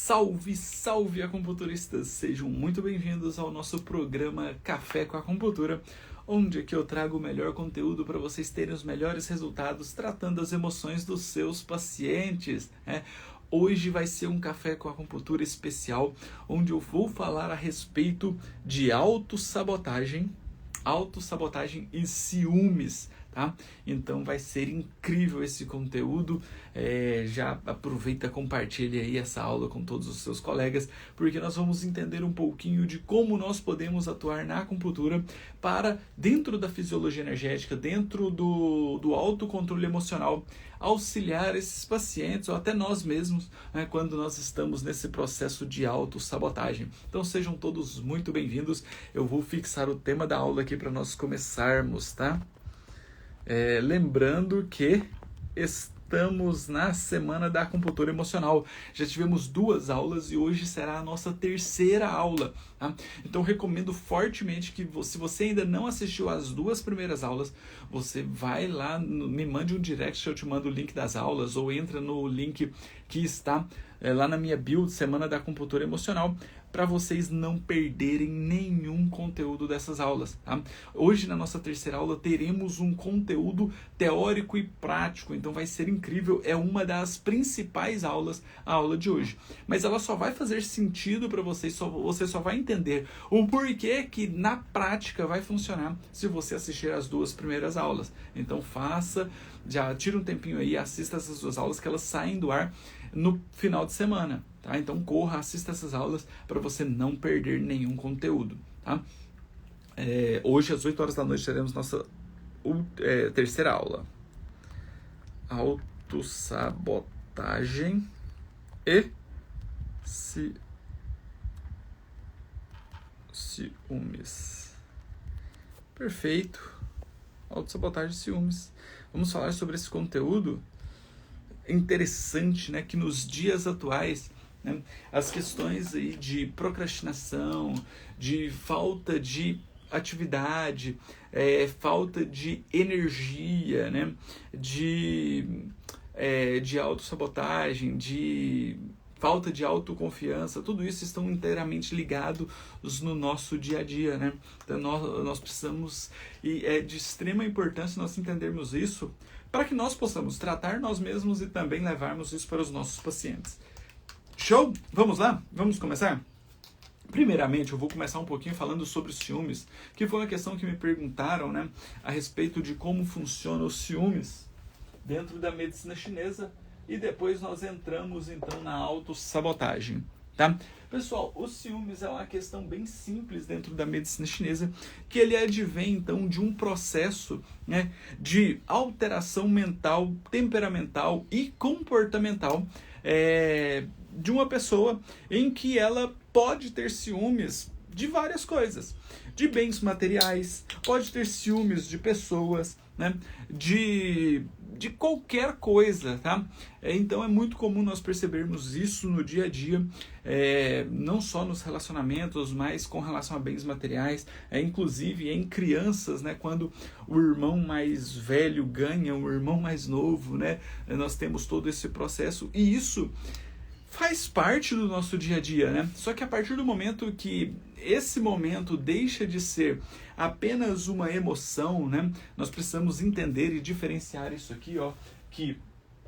Salve, salve acupunturistas! Sejam muito bem-vindos ao nosso programa Café com Acupuntura, onde aqui eu trago o melhor conteúdo para vocês terem os melhores resultados tratando as emoções dos seus pacientes, né? Hoje vai ser um Café com Acupuntura especial, onde eu vou falar a respeito de autossabotagem e ciúmes, tá? Então vai ser incrível esse conteúdo. Já aproveita, compartilha aí essa aula com todos os seus colegas, porque nós vamos entender um pouquinho de como nós podemos atuar na acupuntura para, dentro da fisiologia energética, dentro do autocontrole emocional, auxiliar esses pacientes ou até nós mesmos, né, quando nós estamos nesse processo de autossabotagem. Então sejam todos muito bem-vindos. Eu vou fixar o tema da aula aqui para nós começarmos, tá? Lembrando que estamos na Semana da Acupuntura Emocional. Já tivemos 2 aulas e hoje será a nossa 3ª aula, tá? Então recomendo fortemente que, se você ainda não assistiu às 2 primeiras aulas, você vai lá, me mande um direct, eu te mando o link das aulas, ou entra no link que está lá na minha bio, Semana da Acupuntura Emocional, para vocês não perderem nenhum conteúdo dessas aulas, tá? Hoje, na nossa 3ª aula, teremos um conteúdo teórico e prático, então vai ser incrível. É uma das principais aulas, a aula de hoje. Mas ela só vai fazer sentido para vocês, você só vai entender o porquê que na prática vai funcionar se você assistir às 2 primeiras aulas. Então já tira um tempinho aí, assista essas 2 aulas que elas saem do ar no final de semana, tá? Então corra, assista essas aulas para você não perder nenhum conteúdo, tá? Hoje às 8 horas da noite teremos nossa 3ª aula. Autossabotagem e ciúmes. Perfeito. Autossabotagem e ciúmes. Vamos falar sobre esse conteúdo interessante, né, que nos dias atuais, né, as questões aí de procrastinação, de falta de atividade, falta de energia, né, de autossabotagem, de falta de autoconfiança, tudo isso estão inteiramente ligados no nosso dia a dia, né? Então nós precisamos, e é de extrema importância nós entendermos isso, para que nós possamos tratar nós mesmos e também levarmos isso para os nossos pacientes. Show? Vamos lá? Vamos começar? Primeiramente, eu vou começar um pouquinho falando sobre os ciúmes, que foi uma questão que me perguntaram, né, a respeito de como funciona os ciúmes dentro da medicina chinesa, e depois nós entramos então na autossabotagem, tá? Pessoal, os ciúmes é uma questão bem simples dentro da medicina chinesa, que ele advém então de um processo, né, de alteração mental, temperamental e comportamental de uma pessoa, em que ela pode ter ciúmes de várias coisas, de bens materiais, pode ter ciúmes de pessoas, né, de qualquer coisa, tá? Então é muito comum nós percebermos isso no dia a dia, não só nos relacionamentos, mas com relação a bens materiais, inclusive em crianças, né? Quando o irmão mais velho ganha o irmão mais novo, né? Nós temos todo esse processo, e isso faz parte do nosso dia a dia, né? Só que a partir do momento que esse momento deixa de ser apenas uma emoção, né? Nós precisamos entender e diferenciar isso aqui, ó, que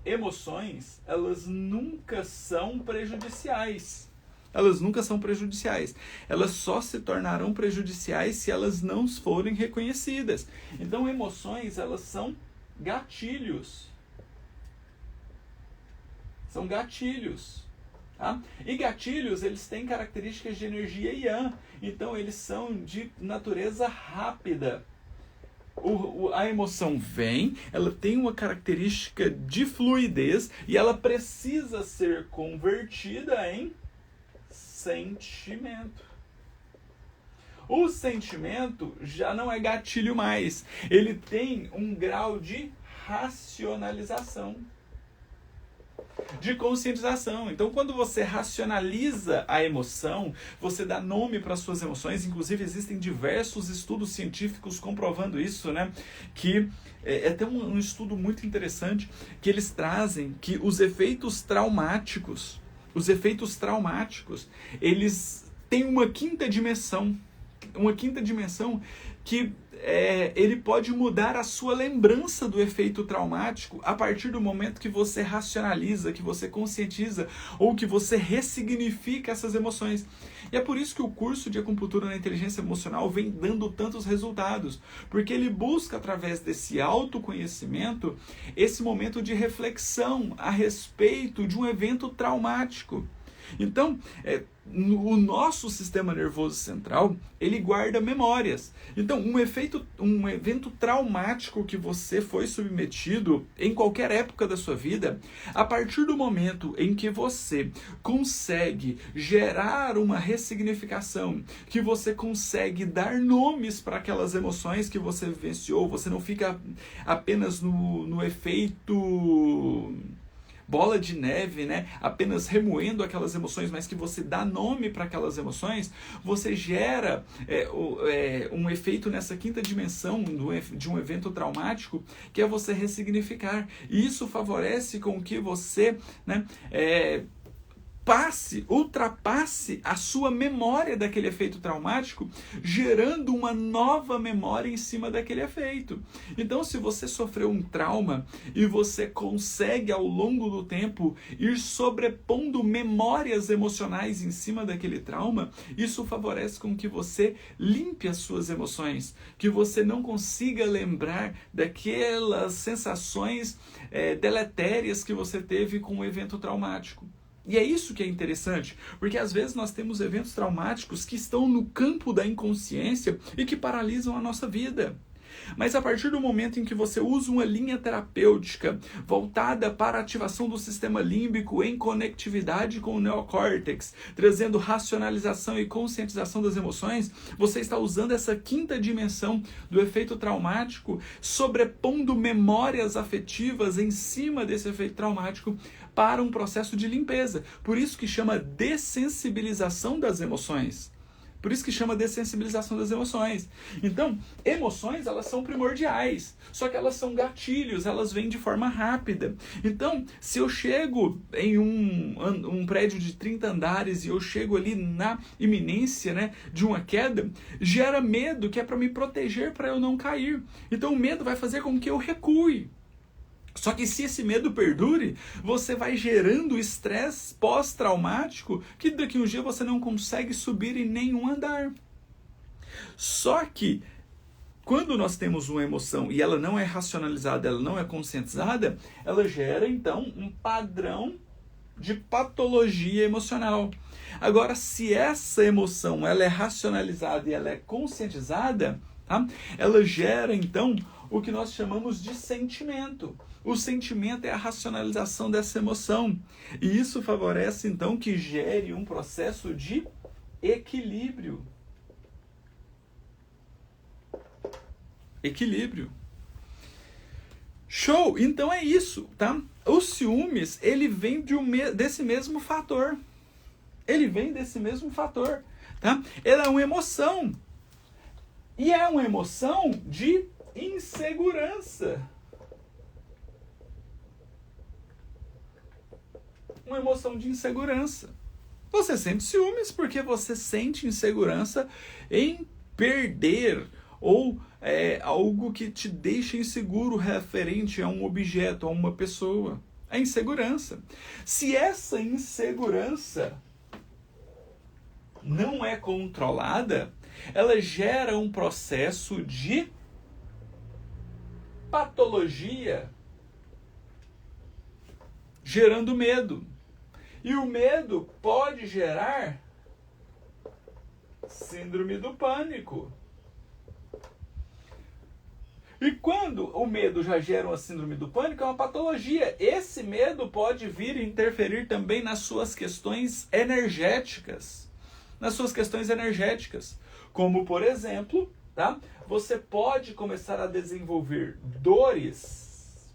emoções, elas nunca são prejudiciais. Elas nunca são prejudiciais. Elas só se tornarão prejudiciais se elas não forem reconhecidas. Então, emoções, elas são gatilhos. São gatilhos. Tá? E gatilhos, eles têm características de energia Yang, então eles são de natureza rápida. A emoção vem, ela tem uma característica de fluidez e ela precisa ser convertida em sentimento. O sentimento já não é gatilho mais, ele tem um grau de racionalização, de conscientização. Então, quando você racionaliza a emoção, você dá nome para as suas emoções. Inclusive, existem diversos estudos científicos comprovando isso, né? Que é até um estudo muito interessante, que eles trazem que os efeitos traumáticos os efeitos traumáticos, eles têm uma quinta dimensão que ele pode mudar a sua lembrança do efeito traumático a partir do momento que você racionaliza, que você conscientiza ou que você ressignifica essas emoções. E é por isso que o curso de acupuntura na inteligência emocional vem dando tantos resultados, porque ele busca, através desse autoconhecimento, esse momento de reflexão a respeito de um evento traumático. Então, o nosso sistema nervoso central, ele guarda memórias. Então, um evento traumático que você foi submetido em qualquer época da sua vida, a partir do momento em que você consegue gerar uma ressignificação, que você consegue dar nomes para aquelas emoções que você vivenciou, você não fica apenas no efeito bola de neve, né? Apenas remoendo aquelas emoções, mas que você dá nome para aquelas emoções, você gera um efeito nessa quinta dimensão de um evento traumático, que é você ressignificar. E isso favorece com que você, né, ultrapasse a sua memória daquele efeito traumático, gerando uma nova memória em cima daquele efeito. Então, se você sofreu um trauma e você consegue, ao longo do tempo, ir sobrepondo memórias emocionais em cima daquele trauma, isso favorece com que você limpe as suas emoções, que você não consiga lembrar daquelas sensações deletérias que você teve com o evento traumático. E é isso que é interessante, porque às vezes nós temos eventos traumáticos que estão no campo da inconsciência e que paralisam a nossa vida. Mas a partir do momento em que você usa uma linha terapêutica voltada para a ativação do sistema límbico em conectividade com o neocórtex, trazendo racionalização e conscientização das emoções, você está usando essa quinta dimensão do efeito traumático, sobrepondo memórias afetivas em cima desse efeito traumático para um processo de limpeza. Por isso que chama dessensibilização das emoções. Por isso que chama dessensibilização das emoções. Então, emoções, elas são primordiais, só que elas são gatilhos, elas vêm de forma rápida. Então, se eu chego em um prédio de 30 andares e eu chego ali na iminência, né, de uma queda, gera medo, que é para me proteger, para eu não cair. Então, o medo vai fazer com que eu recue. Só que se esse medo perdure, você vai gerando estresse pós-traumático que daqui a um dia você não consegue subir em nenhum andar. Só que quando nós temos uma emoção e ela não é racionalizada, ela não é conscientizada, ela gera então um padrão de patologia emocional. Agora, se essa emoção ela é racionalizada e ela é conscientizada, tá? Ela gera então o que nós chamamos de sentimento. O sentimento é a racionalização dessa emoção. E isso favorece, então, que gere um processo de equilíbrio. Equilíbrio. Show! Então é isso, tá? O ciúmes, ele vem desse mesmo fator. Ele vem desse mesmo fator, tá? Ele é uma emoção. E é uma emoção de insegurança. Uma emoção de insegurança. Você sente ciúmes porque você sente insegurança em perder ou algo que te deixa inseguro referente a um objeto, a uma pessoa. A insegurança. Se essa insegurança não é controlada, ela gera um processo de patologia, gerando medo. E o medo pode gerar síndrome do pânico. E quando o medo já gera uma síndrome do pânico, é uma patologia. Esse medo pode vir interferir também nas suas questões energéticas. Como, por exemplo, tá? Você pode começar a desenvolver dores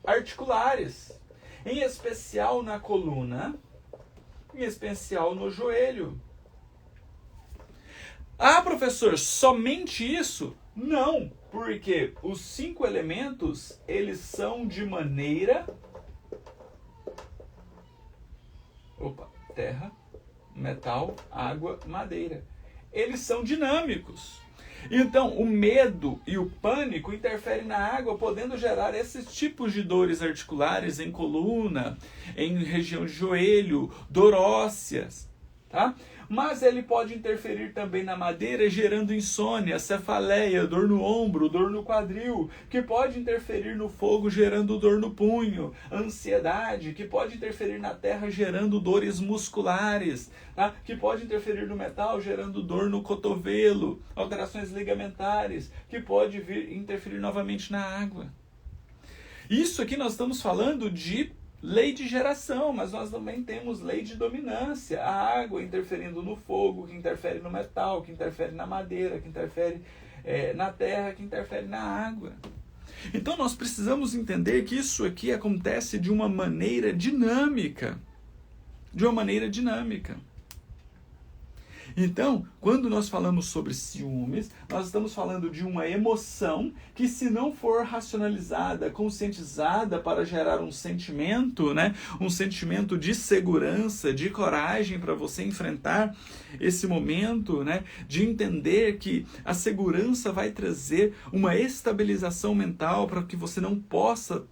articulares, em especial na coluna, em especial no joelho. Ah, professor, somente isso? Não, porque os 5 elementos, eles são de maneira Opa, terra, metal, água, madeira. Eles são dinâmicos. Então, o medo e o pânico interferem na água, podendo gerar esses tipos de dores articulares em coluna, em região de joelho, dor ósseas, tá? Mas ele pode interferir também na madeira, gerando insônia, cefaleia, dor no ombro, dor no quadril, que pode interferir no fogo, gerando dor no punho, ansiedade, que pode interferir na terra, gerando dores musculares, tá? Que pode interferir no metal, gerando dor no cotovelo, alterações ligamentares, que pode interferir novamente na água. Isso aqui nós estamos falando de lei de geração, mas nós também temos lei de dominância. A água interferindo no fogo, que interfere no metal, que interfere na madeira, que interfere na terra, que interfere na água. Então nós precisamos entender que isso aqui acontece de uma maneira dinâmica. De uma maneira dinâmica. Então, quando nós falamos sobre ciúmes, nós estamos falando de uma emoção que, se não for racionalizada, conscientizada para gerar um sentimento, né? Um sentimento de segurança, de coragem para você enfrentar esse momento, né? De entender que a segurança vai trazer uma estabilização mental para que você não possa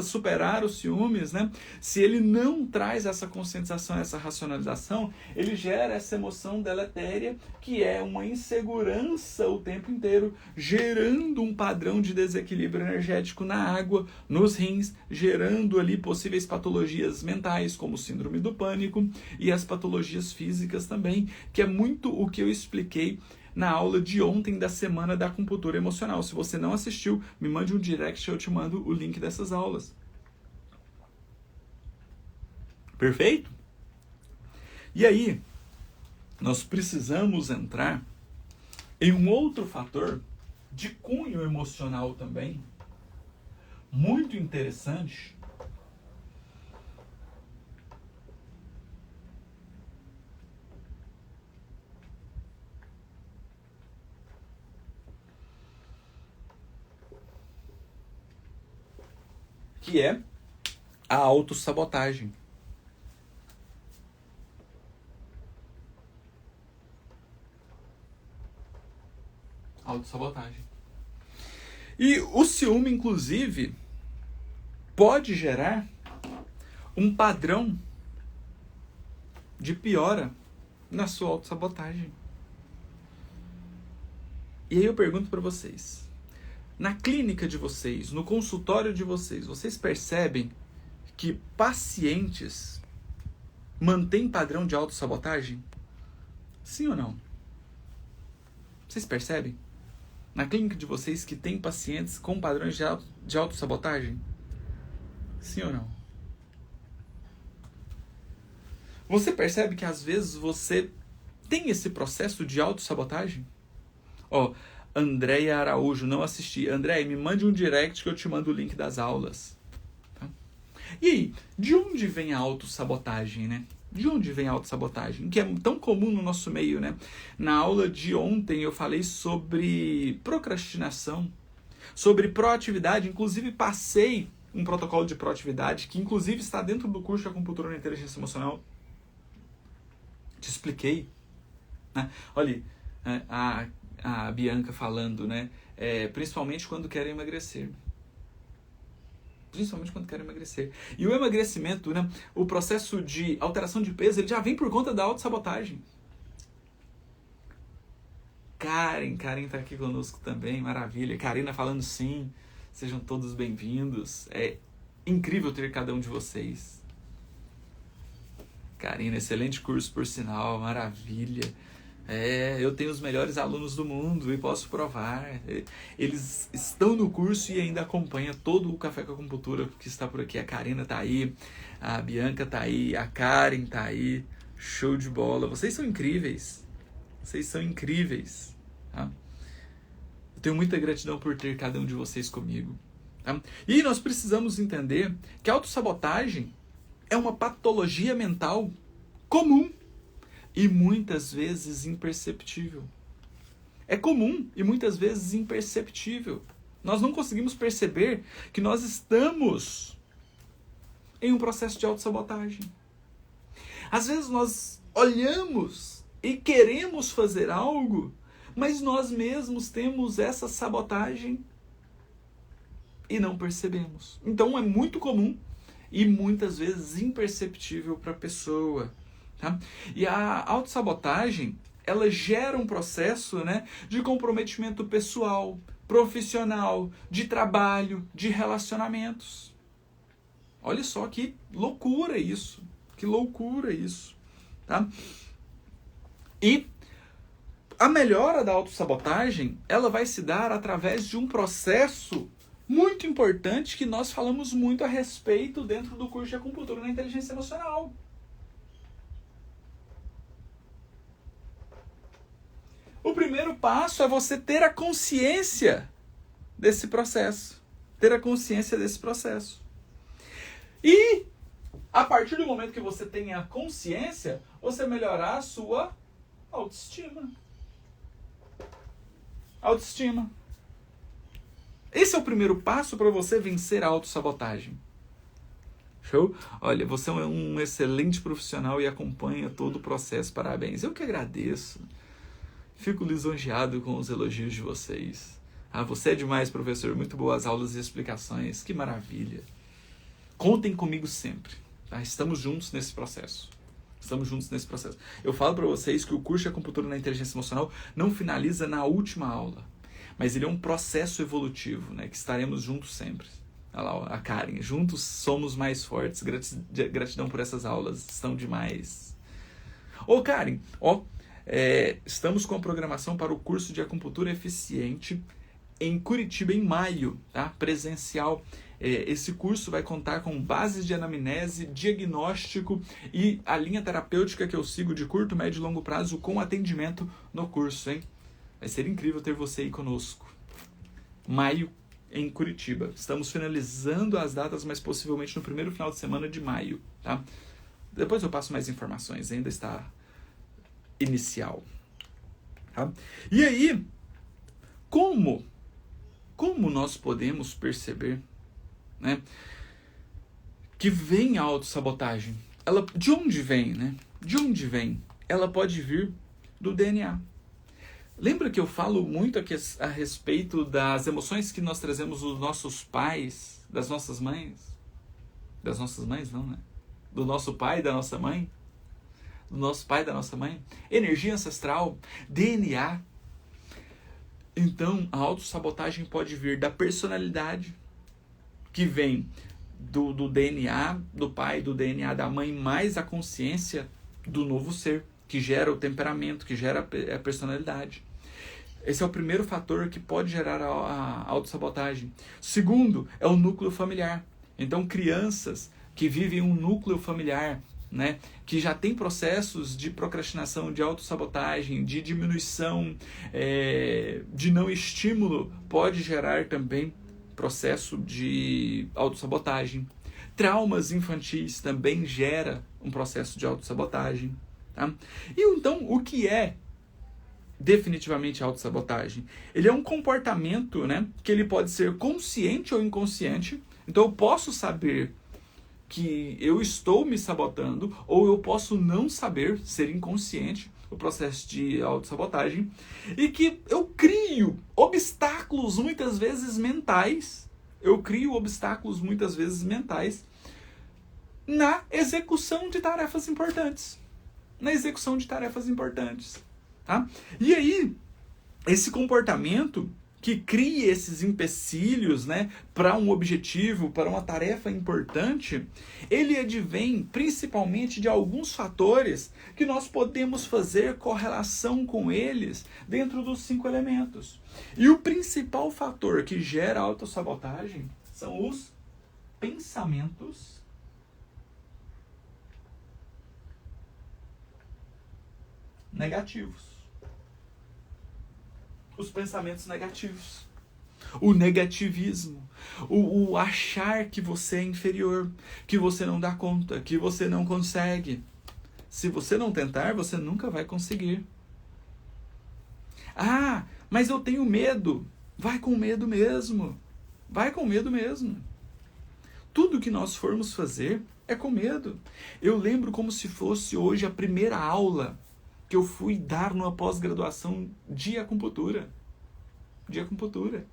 superar os ciúmes, né? Se ele não traz essa conscientização, essa racionalização, ele gera essa emoção deletéria, que é uma insegurança o tempo inteiro, gerando um padrão de desequilíbrio energético na água, nos rins, gerando ali possíveis patologias mentais, como síndrome do pânico, e as patologias físicas também, que é muito o que eu expliquei na aula de ontem da semana da acupuntura emocional. Se você não assistiu, me mande um direct, eu te mando o link dessas aulas. Perfeito? E aí, nós precisamos entrar em um outro fator de cunho emocional também, muito interessante, que é a autossabotagem. Autossabotagem. E o ciúme, inclusive, pode gerar um padrão de piora na sua autossabotagem. E aí eu pergunto para vocês, na clínica de vocês, no consultório de vocês, vocês percebem que pacientes mantêm padrão de autossabotagem? Sim ou não? Vocês percebem? Na clínica de vocês que tem pacientes com padrões de autossabotagem? Sim ou não? Você percebe que às vezes você tem esse processo de autossabotagem? Ó, Andréia Araújo, não assisti. Andréia, me mande um direct que eu te mando o link das aulas. Tá? E aí, de onde vem a autossabotagem, né? De onde vem a autossabotagem? Que é tão comum no nosso meio, né? Na aula de ontem eu falei sobre procrastinação, sobre proatividade, inclusive passei um protocolo de proatividade, que inclusive está dentro do curso de Acupuntura na Inteligência Emocional. Te expliquei. Né? Olha, a Bianca falando, né? Principalmente quando querem emagrecer. Principalmente quando querem emagrecer. E o emagrecimento, né, o processo de alteração de peso, ele já vem por conta da autossabotagem. Karen tá aqui conosco também, maravilha. Karina falando sim, sejam todos bem-vindos. É incrível ter cada um de vocês. Karina, excelente curso por sinal, maravilha. Eu tenho os melhores alunos do mundo e posso provar. Eles estão no curso e ainda acompanham todo o Café com Acupuntura que está por aqui. A Karina tá aí, a Bianca tá aí, a Karen tá aí. Show de bola. Vocês são incríveis. Vocês são incríveis. Tá? Eu tenho muita gratidão por ter cada um de vocês comigo. Tá? E nós precisamos entender que a autossabotagem é uma patologia mental comum. E muitas vezes imperceptível. É comum e muitas vezes imperceptível. Nós não conseguimos perceber que nós estamos em um processo de autossabotagem. Às vezes nós olhamos e queremos fazer algo, mas nós mesmos temos essa sabotagem e não percebemos. Então é muito comum e muitas vezes imperceptível para a pessoa. Tá? E a autossabotagem, ela gera um processo, né, de comprometimento pessoal, profissional, de trabalho, de relacionamentos. Olha só que loucura isso. Que loucura isso. Tá? E a melhora da autossabotagem, ela vai se dar através de um processo muito importante que nós falamos muito a respeito dentro do curso de acupuntura na inteligência emocional. O primeiro passo é você ter a consciência desse processo. Ter a consciência desse processo. E, a partir do momento que você tem a consciência, você melhorar a sua autoestima. Autoestima. Esse é o primeiro passo para você vencer a autossabotagem. Show? Olha, você é um excelente profissional e acompanha todo o processo. Parabéns. Eu que agradeço. Fico lisonjeado com os elogios de vocês. Ah, você é demais, professor. Muito boas aulas e explicações. Que maravilha. Contem comigo sempre. Tá? Estamos juntos nesse processo. Estamos juntos nesse processo. Eu falo para vocês que o curso de acupuntura na inteligência emocional não finaliza na última aula. Mas ele é um processo evolutivo, né? Que estaremos juntos sempre. Olha lá, a Karen. Juntos somos mais fortes. Gratidão por essas aulas. Estão demais. Ô, Karen, ó. Estamos com a programação para o curso de acupuntura eficiente em Curitiba em maio, tá? Presencial. Esse curso vai contar com bases de anamnese, diagnóstico e a linha terapêutica que eu sigo de curto, médio e longo prazo com atendimento no curso, hein? Vai ser incrível ter você aí conosco. Maio em Curitiba. Estamos finalizando as datas, mas possivelmente no primeiro final de semana de maio, tá? Depois eu passo mais informações, ainda está inicial. Tá? E aí, como nós podemos perceber, né, que vem a autossabotagem? De onde vem, né? De onde vem? Ela pode vir do DNA. Lembra que eu falo muito aqui a respeito das emoções que nós trazemos dos nossos pais, das nossas mães? Das nossas mães, não, né? Do nosso pai e da nossa mãe? Do nosso pai e da nossa mãe? Energia ancestral, DNA. Então, a autossabotagem pode vir da personalidade, que vem do DNA do pai, do DNA da mãe, mais a consciência do novo ser, que gera o temperamento, que gera a personalidade. Esse é o primeiro fator que pode gerar a autossabotagem. Segundo, é o núcleo familiar. Então, crianças que vivem um núcleo familiar, né, que já tem processos de procrastinação, de autossabotagem, de diminuição, de não estímulo, pode gerar também processo de autossabotagem. Traumas infantis também gera um processo de autossabotagem. Tá? E então, o que é definitivamente autossabotagem? Ele é um comportamento, né, que ele pode ser consciente ou inconsciente. Então, eu posso saber que eu estou me sabotando, ou eu posso não saber, ser inconsciente, o processo de autossabotagem, e que eu crio obstáculos muitas vezes mentais, na execução de tarefas importantes. Tá? E aí, esse comportamento que cria esses empecilhos, né, para um objetivo, para uma tarefa importante, ele advém principalmente de alguns fatores que nós podemos fazer correlação com eles dentro dos 5 elementos. E o principal fator que gera autossabotagem são os pensamentos negativos. Os pensamentos negativos, o negativismo, o achar que você é inferior, que você não dá conta, que você não consegue. Se você não tentar, você nunca vai conseguir. Ah, mas eu tenho medo. Vai com medo mesmo. Tudo que nós formos fazer é com medo. Eu lembro como se fosse hoje a primeira aula que eu fui dar numa pós-graduação de acupuntura. De acupuntura.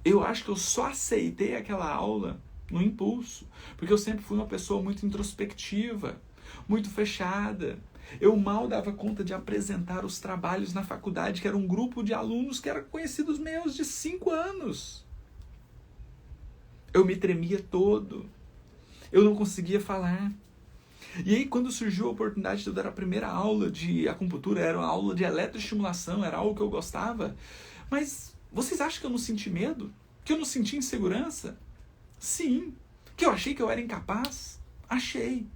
Eu acho que eu só aceitei aquela aula no impulso, porque eu sempre fui uma pessoa muito introspectiva, muito fechada. Eu mal dava conta de apresentar os trabalhos na faculdade, que era um grupo de alunos que eram conhecidos meus de 5 anos. Eu me tremia todo. Eu não conseguia falar. E aí, quando surgiu a oportunidade de eu dar a primeira aula de acupuntura, era uma aula de eletroestimulação, era algo que eu gostava. Mas vocês acham que eu não senti medo? Que eu não senti insegurança? Sim. Que eu achei que eu era incapaz? Achei.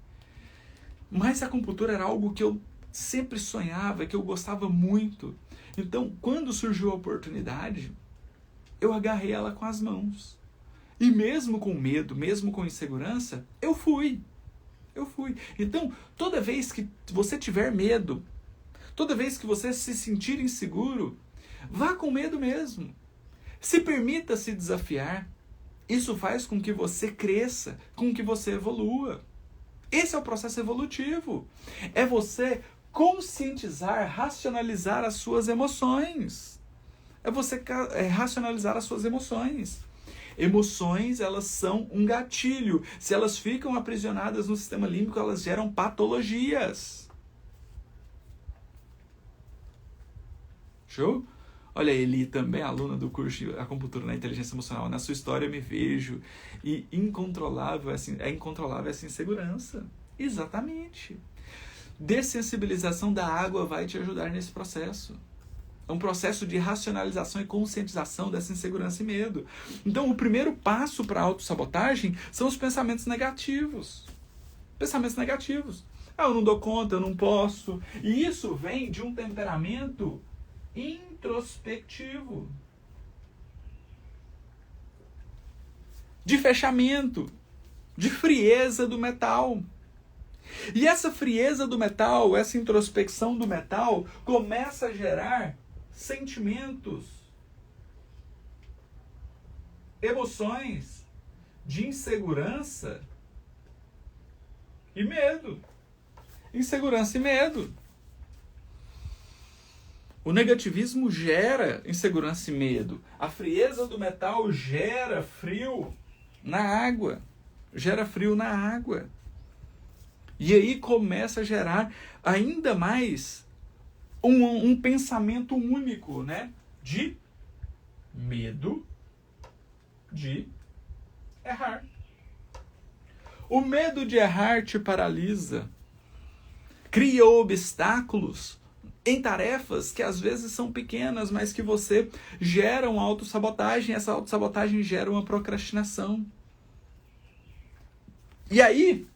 Mas a acupuntura era algo que eu sempre sonhava, que eu gostava muito. Então, quando surgiu a oportunidade, eu agarrei ela com as mãos. E mesmo com medo, mesmo com insegurança, eu fui. Então, toda vez que você tiver medo, toda vez que você se sentir inseguro, vá com medo mesmo. Se permita se desafiar. Isso faz com que você cresça, com que você evolua. Esse é o processo evolutivo. É você conscientizar, racionalizar as suas emoções. É você racionalizar as suas emoções. Emoções, elas são um gatilho. Se elas ficam aprisionadas no sistema límbico, elas geram patologias. Show? Olha, a Eli também, aluna do curso de acupuntura na inteligência emocional. Na sua história eu me vejo. E incontrolável, é incontrolável essa insegurança. Exatamente. Dessensibilização da água vai te ajudar nesse processo. É um processo de racionalização e conscientização dessa insegurança e medo. Então, o primeiro passo para a autossabotagem são os pensamentos negativos. Pensamentos negativos. Eu não dou conta, eu não posso. E isso vem de um temperamento introspectivo. De fechamento. De frieza do metal. E essa frieza do metal, essa introspecção do metal, começa a gerar sentimentos, emoções de insegurança e medo. Insegurança e medo. O negativismo gera insegurança e medo. A frieza do metal gera frio na água. Gera frio na água. E aí começa a gerar ainda mais um pensamento único, né? De medo de errar. O medo de errar te paralisa. Cria obstáculos em tarefas que às vezes são pequenas, mas que você gera uma autossabotagem. Essa autossabotagem gera uma procrastinação. E aí,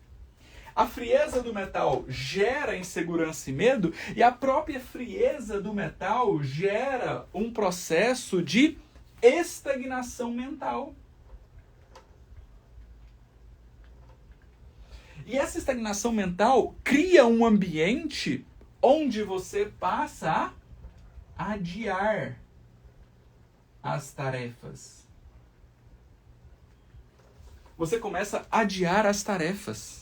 a frieza do metal gera insegurança e medo, e a própria frieza do metal gera um processo de estagnação mental. E essa estagnação mental cria um ambiente onde você passa a adiar as tarefas. Você começa a adiar as tarefas.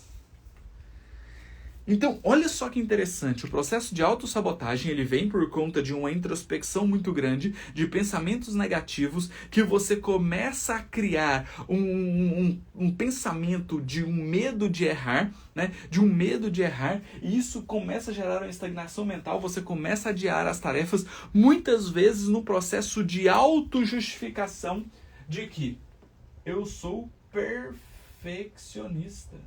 Então, olha só que interessante, o processo de autossabotagem, ele vem por conta de uma introspecção muito grande, de pensamentos negativos, que você começa a criar um pensamento de um medo de errar, né? De um medo de errar, e isso começa a gerar uma estagnação mental, você começa a adiar as tarefas, muitas vezes no processo de autojustificação de que eu sou perfeccionista.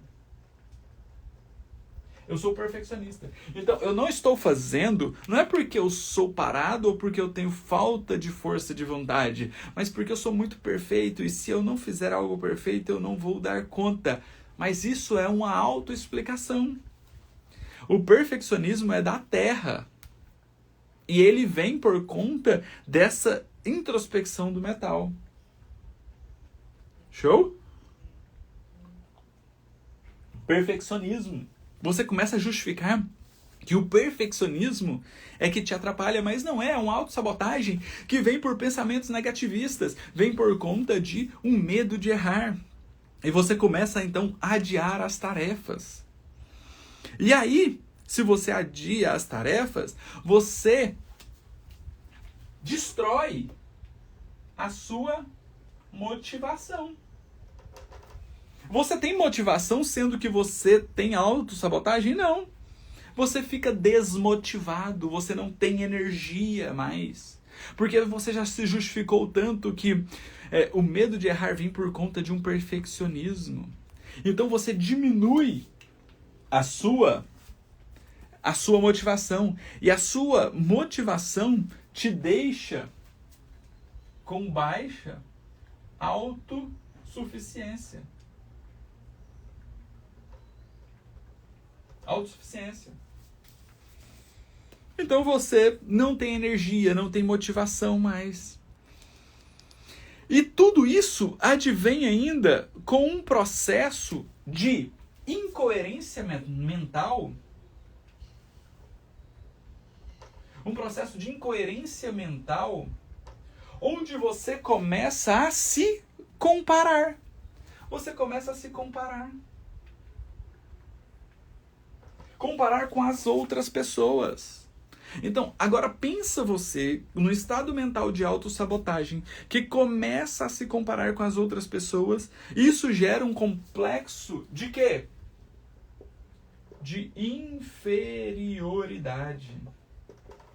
Eu sou perfeccionista. Então, eu não estou fazendo, não é porque eu sou parado ou porque eu tenho falta de força de vontade, mas porque eu sou muito perfeito e se eu não fizer algo perfeito, eu não vou dar conta. Mas isso é uma autoexplicação. O perfeccionismo é da terra. E ele vem por conta dessa introspecção do metal. Show? Perfeccionismo. Você começa a justificar que o perfeccionismo é que te atrapalha, mas não é uma autossabotagem que vem por pensamentos negativistas, vem por conta de um medo de errar. E você começa então a adiar as tarefas. E aí, se você adia as tarefas, você destrói a sua motivação. Você tem motivação sendo que você tem autossabotagem? Não. Você fica desmotivado, você não tem energia mais. Porque você já se justificou tanto que o medo de errar vem por conta de um perfeccionismo. Então você diminui a sua motivação. E a sua motivação te deixa com baixa autossuficiência. Autossuficiência. Então você não tem energia, não tem motivação mais. E tudo isso advém ainda com um processo de incoerência mental. Um processo de incoerência mental onde você começa a se comparar. Você começa a se comparar. Comparar com as outras pessoas. Então, agora pensa você no estado mental de autossabotagem que começa a se comparar com as outras pessoas. Isso gera um complexo de quê? De inferioridade.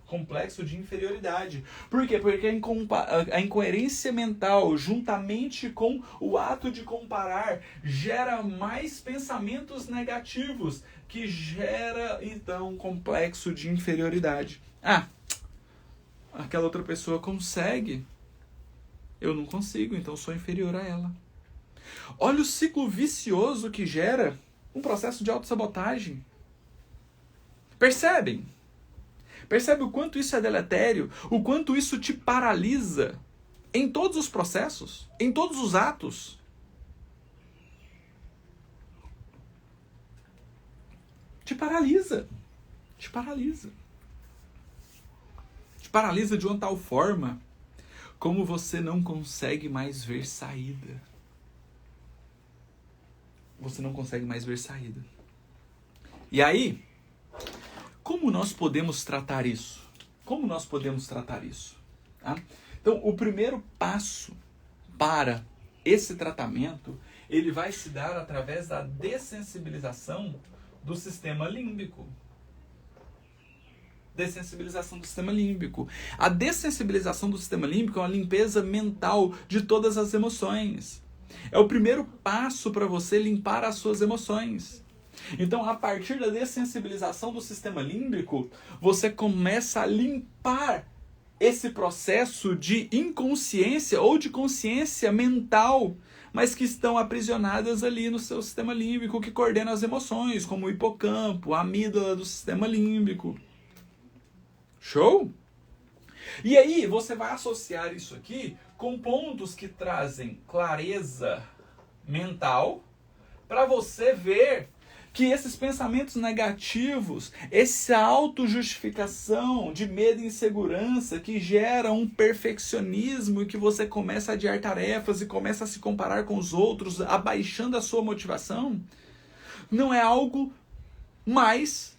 Complexo de inferioridade. Por quê? Porque a incoerência mental, juntamente com o ato de comparar, gera mais pensamentos negativos, que gera, então, um complexo de inferioridade. Aquela outra pessoa consegue, eu não consigo, então eu sou inferior a ela. Olha o ciclo vicioso que gera um processo de autossabotagem. Percebem? Percebe o quanto isso é deletério? O quanto isso te paralisa em todos os processos, em todos os atos? Te paralisa. Te paralisa. Te paralisa de uma tal forma como você não consegue mais ver saída. Você não consegue mais ver saída. E aí, como nós podemos tratar isso? Como nós podemos tratar isso? Tá? Então, o primeiro passo para esse tratamento, ele vai se dar através da dessensibilização do sistema límbico. Dessensibilização do sistema límbico. A dessensibilização do sistema límbico é uma limpeza mental de todas as emoções. É o primeiro passo para você limpar as suas emoções. Então, a partir da dessensibilização do sistema límbico, você começa a limpar esse processo de inconsciência ou de consciência mental, mas que estão aprisionadas ali no seu sistema límbico, que coordena as emoções, como o hipocampo, a amígdala do sistema límbico. Show? E aí, você vai associar isso aqui com pontos que trazem clareza mental, para você ver que esses pensamentos negativos, essa autojustificação de medo e insegurança que gera um perfeccionismo e que você começa a adiar tarefas e começa a se comparar com os outros, abaixando a sua motivação, não é algo mais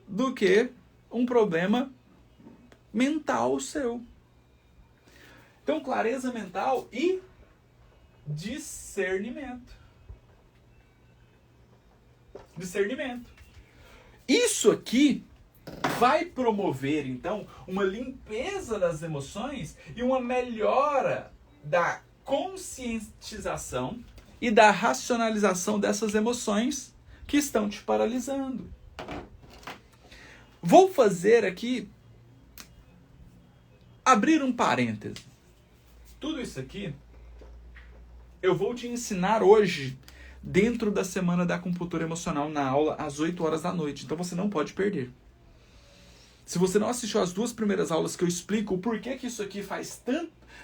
do que um problema mental seu. Então, clareza mental e discernimento. Discernimento. Isso aqui vai promover, então, uma limpeza das emoções e uma melhora da conscientização e da racionalização dessas emoções que estão te paralisando. Vou fazer aqui, abrir um parêntese. Tudo isso aqui eu vou te ensinar hoje dentro da semana da acupuntura emocional, na aula às 8 horas da noite. Então você não pode perder. Se você não assistiu as 2 primeiras aulas que eu explico o porquê que isso aqui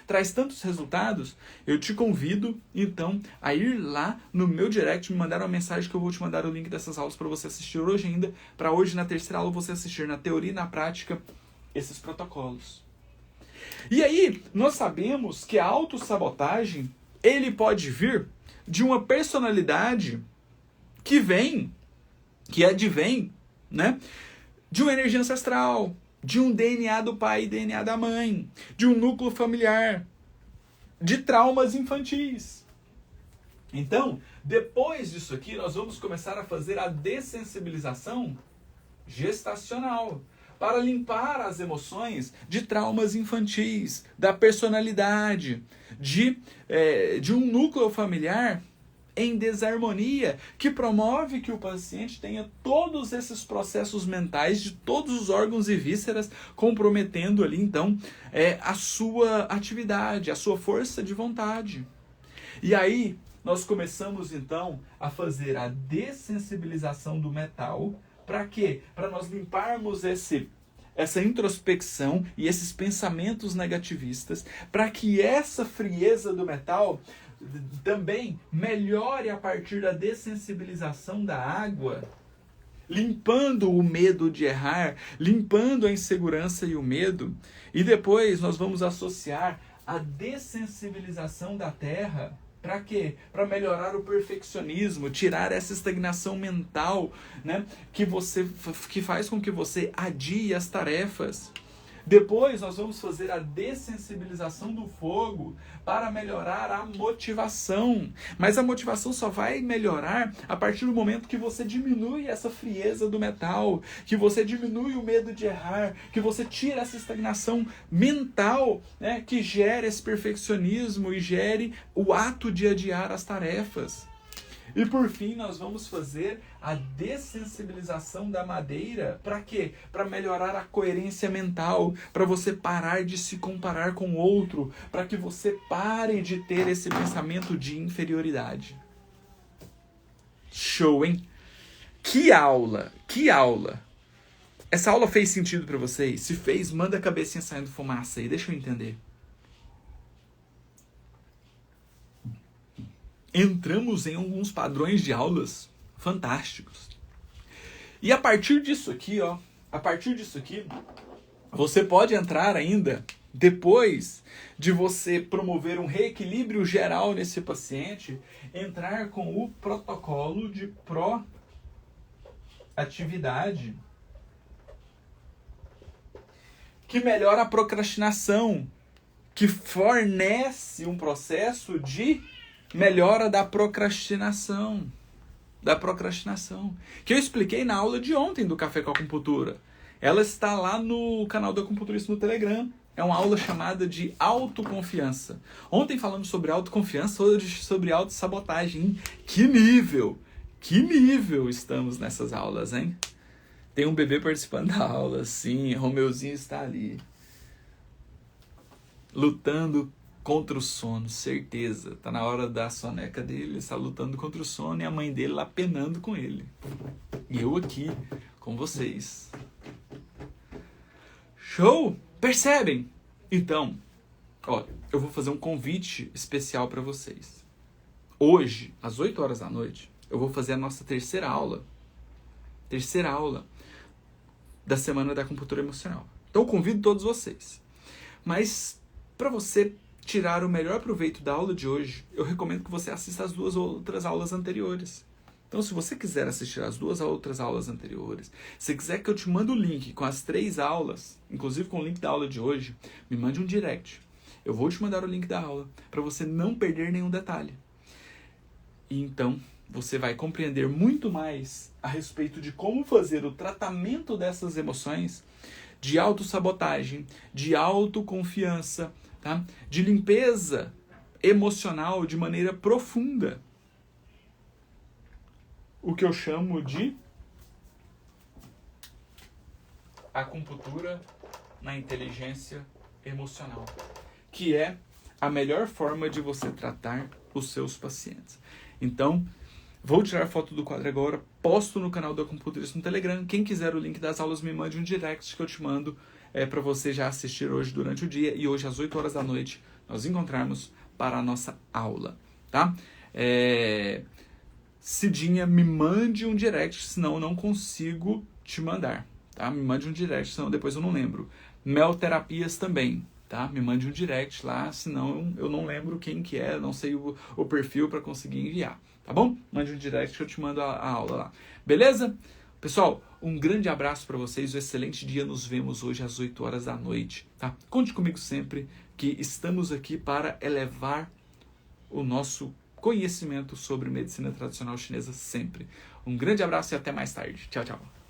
traz tantos resultados, eu te convido, então, a ir lá no meu direct, me mandar uma mensagem que eu vou te mandar o link dessas aulas para você assistir hoje ainda, para hoje, na terceira aula, você assistir na teoria e na prática esses protocolos. E aí, nós sabemos que a autossabotagem, ele pode vir de uma personalidade que advém, né, de uma energia ancestral, de um DNA do pai e DNA da mãe, de um núcleo familiar, de traumas infantis. Então, depois disso aqui, nós vamos começar a fazer a dessensibilização gestacional, para limpar as emoções de traumas infantis, da personalidade, de um núcleo familiar em desarmonia, que promove que o paciente tenha todos esses processos mentais de todos os órgãos e vísceras, comprometendo ali, então, a sua atividade, a sua força de vontade. E aí, nós começamos, então, a fazer a dessensibilização do metal. Para quê? Para nós limparmos essa introspecção e esses pensamentos negativistas, para que essa frieza do metal também melhore a partir da dessensibilização da água, limpando o medo de errar, limpando a insegurança e o medo. E depois nós vamos associar a dessensibilização da terra. Para quê? Para melhorar o perfeccionismo, tirar essa estagnação mental, né, que faz com que você adie as tarefas. Depois nós vamos fazer a dessensibilização do fogo para melhorar a motivação. Mas a motivação só vai melhorar a partir do momento que você diminui essa frieza do metal, que você diminui o medo de errar, que você tira essa estagnação mental, né, que gera esse perfeccionismo e gere o ato de adiar as tarefas. E por fim, nós vamos fazer a dessensibilização da madeira. Para quê? Para melhorar a coerência mental, para você parar de se comparar com o outro, para que você pare de ter esse pensamento de inferioridade. Show, hein? Que aula! Que aula! Essa aula fez sentido para vocês? Se fez, manda a cabecinha saindo fumaça aí, deixa eu entender. Entramos em alguns padrões de aulas fantásticos. E a partir disso aqui, você pode entrar ainda, depois de você promover um reequilíbrio geral nesse paciente, entrar com o protocolo de proatividade, que melhora a procrastinação, que fornece um processo de melhora da procrastinação. Que eu expliquei na aula de ontem do Café com a Acupuntura. Ela está lá no canal do Acupunturista no Telegram. É uma aula chamada de autoconfiança. Ontem falamos sobre autoconfiança, hoje sobre autossabotagem. Que nível estamos nessas aulas, hein? Tem um bebê participando da aula, sim. Romeuzinho está ali. Lutando contra o sono, certeza. Tá na hora da soneca dele, ele está lutando contra o sono e a mãe dele lá penando com ele. E eu aqui com vocês. Show? Percebem? Então, olha, eu vou fazer um convite especial para vocês. Hoje, às 8 horas da noite, eu vou fazer a nossa terceira aula da Semana da Acupuntura Emocional. Então, eu convido todos vocês. Mas, para você tirar o melhor proveito da aula de hoje, eu recomendo que você assista as 2 outras aulas anteriores. Então, se você quiser assistir as 2 outras aulas anteriores, se quiser que eu te mande o link com as 3 aulas, inclusive com o link da aula de hoje, me mande um direct. Eu vou te mandar o link da aula, para você não perder nenhum detalhe. E então, você vai compreender muito mais a respeito de como fazer o tratamento dessas emoções, de autossabotagem, de autoconfiança, tá? De limpeza emocional de maneira profunda. O que eu chamo de acupuntura na inteligência emocional, que é a melhor forma de você tratar os seus pacientes. Então, vou tirar foto do quadro agora, posto no canal do Acupunturista no Telegram. Quem quiser o link das aulas, me mande um direct que eu te mando para você já assistir hoje durante o dia. E hoje, às 8 horas da noite, nós encontrarmos para a nossa aula, tá? Cidinha, me mande um direct, senão eu não consigo te mandar, tá? Me mande um direct, senão depois eu não lembro. Mel Terapias também, tá? Me mande um direct lá, senão eu não lembro quem que é, não sei o perfil para conseguir enviar, tá bom? Mande um direct que eu te mando a aula lá. Beleza? Pessoal, um grande abraço para vocês, um excelente dia, nos vemos hoje às 8 horas da noite, tá? Conte comigo sempre que estamos aqui para elevar o nosso conhecimento sobre medicina tradicional chinesa sempre. Um grande abraço e até mais tarde. Tchau, tchau.